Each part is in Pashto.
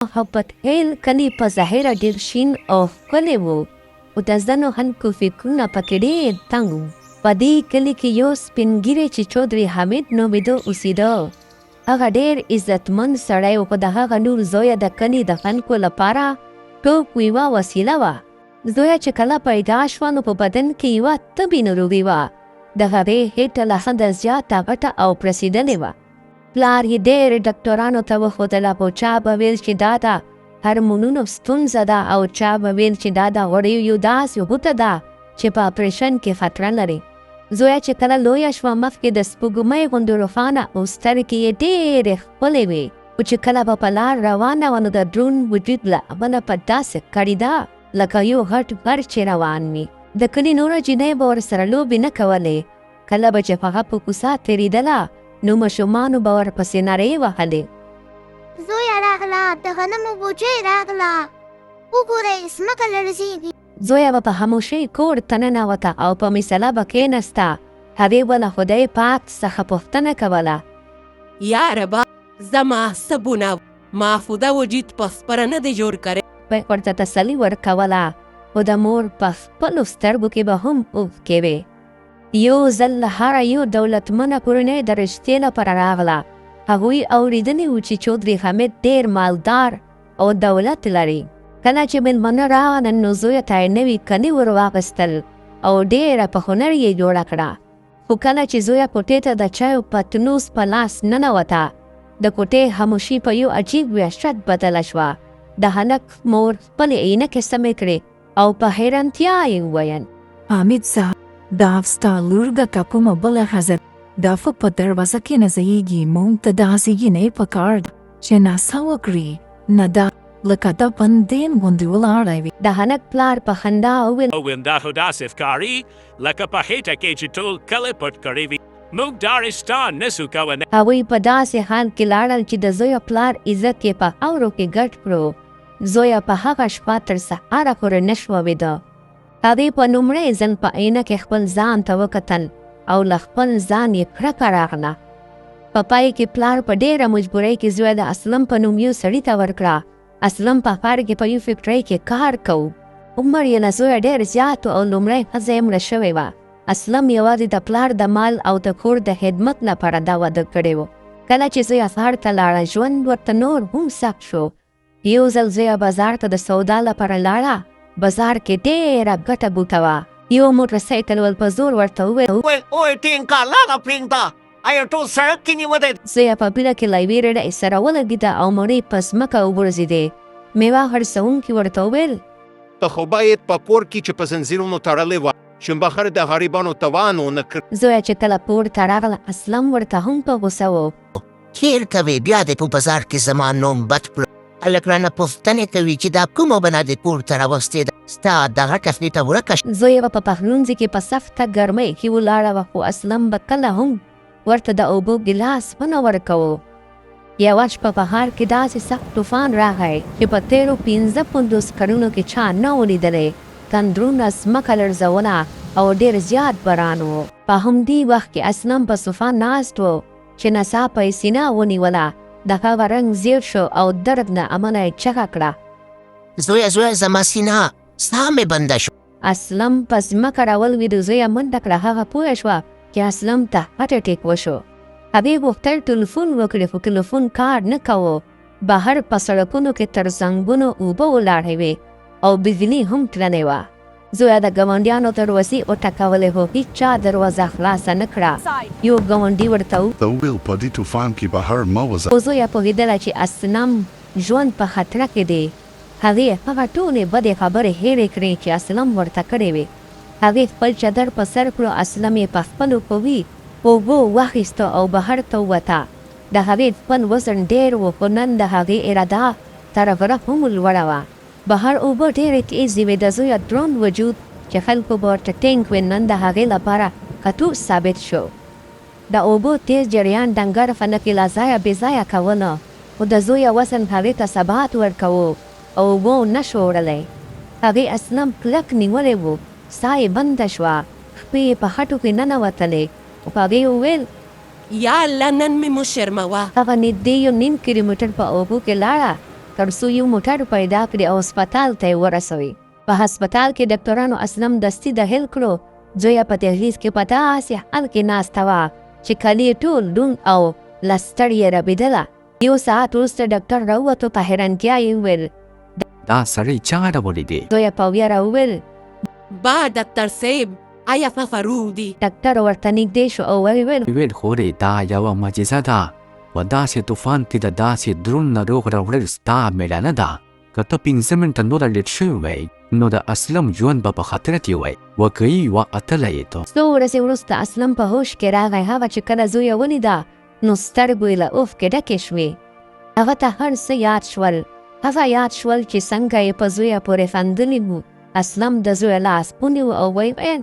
محبت هیل کلی په ظاهره ډېر شین او ښکلی و، خو د ځینو خلکو فکرونه پکې ډېر تنګ و. په دې کلي کې یو سپین ږیری چې چودري حمید نومېده اوسېده. هغه ډېر عزتمند سړی و، خو د هغه لور زویه د کلي د خلکو لپاره ټوپ یوه وسیله وه. زویه چې کله پیدا شوه نو په بدن کې یوه تبې ناروغي وه. د هغې هېټه له حده زیاته غټه او پړسېدلې وه. پلار یې ډېر ډاکټرانو ته وښودله، خو چا به ویل چې دا د هارمونونو ستونزه ده او چا به ویل چې دا د غوړیو یو داسې غوټه ده چې په اپریشن کې خطره لري. زویه چې کله لویه شوه مخکې د سپوږمۍ غوندې روښانه او سترګې یې ډېرې ښکلې وې، خو چې کله به په لار روانه وه نو د دروند وجود له امله په داسې کړېده لکه یو غټ غر چې روان وي. د کلي نوره جینۍ به ورسره لوبې نه کولې. کله به چې هغه په کوڅه تېرېدله نو ماشومانو به ورپسې نارې وهلې. زویه راغله، د غنمو بوجۍ راغله، وګورئ ځمکه لړزېږي. زویه به په خاموشۍ کور ته ننوته او په مسله به کېناسته. هغې به له خدای پاک څخه پوښتنه کوله: یا ربه، زما سبونه محفوظه وجود په خپله نه دی جوړ کړی. ورته تسلي ورکوله، خو د مور په خپلو سترګو کې به هم اوښکې وې. یو ځل له هره یو دولتمنه کورنۍ د رشتې لپاره راغله. هغوی اورېدلي وو چې چودري حمید ډېر مالدار او دولت لري. کله چې مېلمانه راغلل نو زویه ته یې نوي کالي ور واخیستل او ډېره په هنر یې جوړه کړه. خو کله چې زویه کوټې ته د چایو پتنوس په لاس ننوته، د کوټې خاموشي په یو عجیب وحشت بدله شوه. د هلک مور خپلې عینکې سمې کړې او په حیرانتیا یې وویل: حمید صاحب، دا ستا لور ده که کومه بله ښځه دا خو په دروازه کې نه ځایېږي. موږ ته داسې جینۍ پکار ده چې نڅا وکړي، نه دا لکه د بندین غوندې ولاړه وي. د هلک پلار په خندا وویل: دا خو داسې ښکاري لکه په خېټه کې چې ټول کلی پټ کړی وي. موږ دا رشته نسو کولی. هغوی په داسې حال کې لاړل چې د زویه پلار عزت یې په خاورو کې ګډ کړو. زویه په هغه شپه تر سهاره پورې نه شوه ویده. هغې په لومړی ځل په عینه کې خپل ځان ته وکتل او له خپل ځان یې کرکه راغله. په پای کې پلار په ډېره مجبورۍ کې زویه د اسلم په نوم یو سړي ته ورکړه. اسلم په ښار کې په یو فکټرۍ کې کار کوو. عمر یې له زویه ډېر زیات او لومړی ښځه یې مړه شوې وه. اسلم یوازې د پلار د مال او د کور د خدمت لپاره دا واده کړی و. کله چې زویه ښار ته لاړه ژوند ورته نور هم سخت شو. یو ځل زویه بازار ته د سودا لپاره لاړه. بازار کې ډېره ګټه بوټه وه. یو موټرسایکل ول په زور ورته وویل: اوی ټینګه لاره پرېږده، ایا ټول سړک کې نیولې؟ زویه په بیړه کې له یوې رډې سره ولګېده او مړۍ په ځمکه وغورځېدې. میوه خرڅوونکي ورته وویل: ته خو باید په کور کې چې په زنځیرونو تړلې وه چې بهر د غریبانو توان ونه کړ. زویه چې کله کور ته راغله اسلم ورته هم په غوسه و. چیر کوې بیا دې په بازار کې زما نوم بد کړو. هلک رانه پوښتنې کوي چې دا کومه بنا دې کور ته راوستې ده، ستا دغه ټفلې ورکه شه. زویه به په پخلنځي کې په سخته ګرمۍ کې ولاړه وه، خو اسلم به کله هم ورته د اوبو ګیلاس ونه ورکوو. یوه شپه په ښار کې داسې سخت طوفان راغی چې په تېرو 50 کلونو کې چا نه و لیدلی. تندرونه ځمکه لړزوله او ډېر زیات باران و. په همدې وخت کې اسلم په صفا ناست و چې ناڅاپه یې سینه ونیوله. د هغه رنګ زیړ شو او درد له امله یې چغه کړه: زویه زما سینه ساه مې بنده شو. اسلم په ځمکه راولوېد. زویه منډه کړه. هغه پوه شوه چې اسلم ته هټ اټیک وشو. هغې غوښتل ټلیفون وکړي خو ټلیفون کار نه کوو. بهر په سړکونو کې تر زنګونو اوبه ولاړې وې او بجلي هم تللې وه. زویه د ګاونډیانو دروازې وټکولې خو هېچا دروازه خلاصه نه کړه. یو ګاونډي ورته وویل: په دې طوفان کې بهر مه وځه. خو زویه پوهېدله چې اسلم ژوند په خطره کې دی. هغې هغه ټولې بدې خبرې هېرې کړې چې اسلم ورته کړې وې. هغې خپل چادر په سر کړو. اسلم یې په خپلو قوي اوبو واخیسته او بهر ته ووته. د هغې خپل وزن ډېر و خو نن د هغې اراده تر غره هم لوړه وه. بهر اوبه ډېرې تیزې وې. د زویه دروند وجود چې خلکو به ورته ټینګ وي نن د هغې لپاره خطو ثابت شو. د اوبو تیز جریان ډنګر فنکې له ځایه بې ځایه کوله، خو د زویه وزن هغې ته ثبات ورکوو او اوبو نه شو وړلی. هغې اسلم کلک نیولی و. ساه یې بنده شوه. خپې یې په خټو کې ننوتلې. خو هغې وویل: یا الله نن مې مو شرموه. هغه نږدې یو نیم کیلومتر په اوبو کې لاړه. تر څو یو موټر پیدا کړي او هسپتال ته یې ورسوي. په هسپتال کې ډاکټرانو اسلم دستي داخل کړو. زویه په دهلیز کې په داسې حال کې ناسته وه چې کالي ټول ډونګ او له ستړې یې ربېدله. یو ساعت وروسته ډاکټر راووتو. په حیرانتیا یې وویل دا سړی چا راوړی دی؟ زویه په ویره وویل با ډاکټر صاحب آیا فروغ دی؟ ډاکټر ورته نږدې شو او وویل ویل خورې دا یوه معجزه ده. په داسې طوفان کې د داسې دروند ناروغ راوړل ستا مېړانه ده. که ته 5 منټه نوره لیټ شوی وی نو د اسلم ژوند به په خطر کې وی. واقعي یوه اتله یې ته. څو ورځې وروسته اسلم په هوش کې راغی. هغه چې کله زویه ولیده نو سترګو یې له اوښکې ډکې شوې. هغه ته هر څه یاد شول. هغه یاد شول چې څنګه یې په زویه پورې خندلي وو. اسلم د زویه لاس ونیو او ویې ویل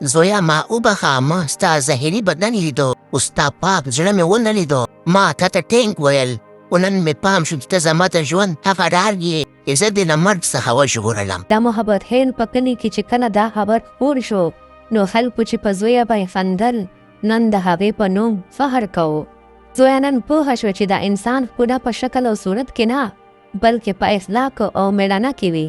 زویا ما وبخه، ما ستا ظاهري بدن لیدو او ستا پاک زړه مې ونه لیدو. ما تا ته ټینګ ویل او نن مې پام شو چې ته زما د ژوند هغه ډار یې چې زه دې له مرګ څخه وژغورلم. دا محبت خیل په کلي کې چې کله دا خبر خپور شو نو خلکو چې په زویه باندې خندل نن د هغې په نوم فخر کوو. زویه نن پوهه شوه چې دا انسان ښکلا په شکل او صورت کې نه بلکې په اخلاقو او مېړانه کې وي.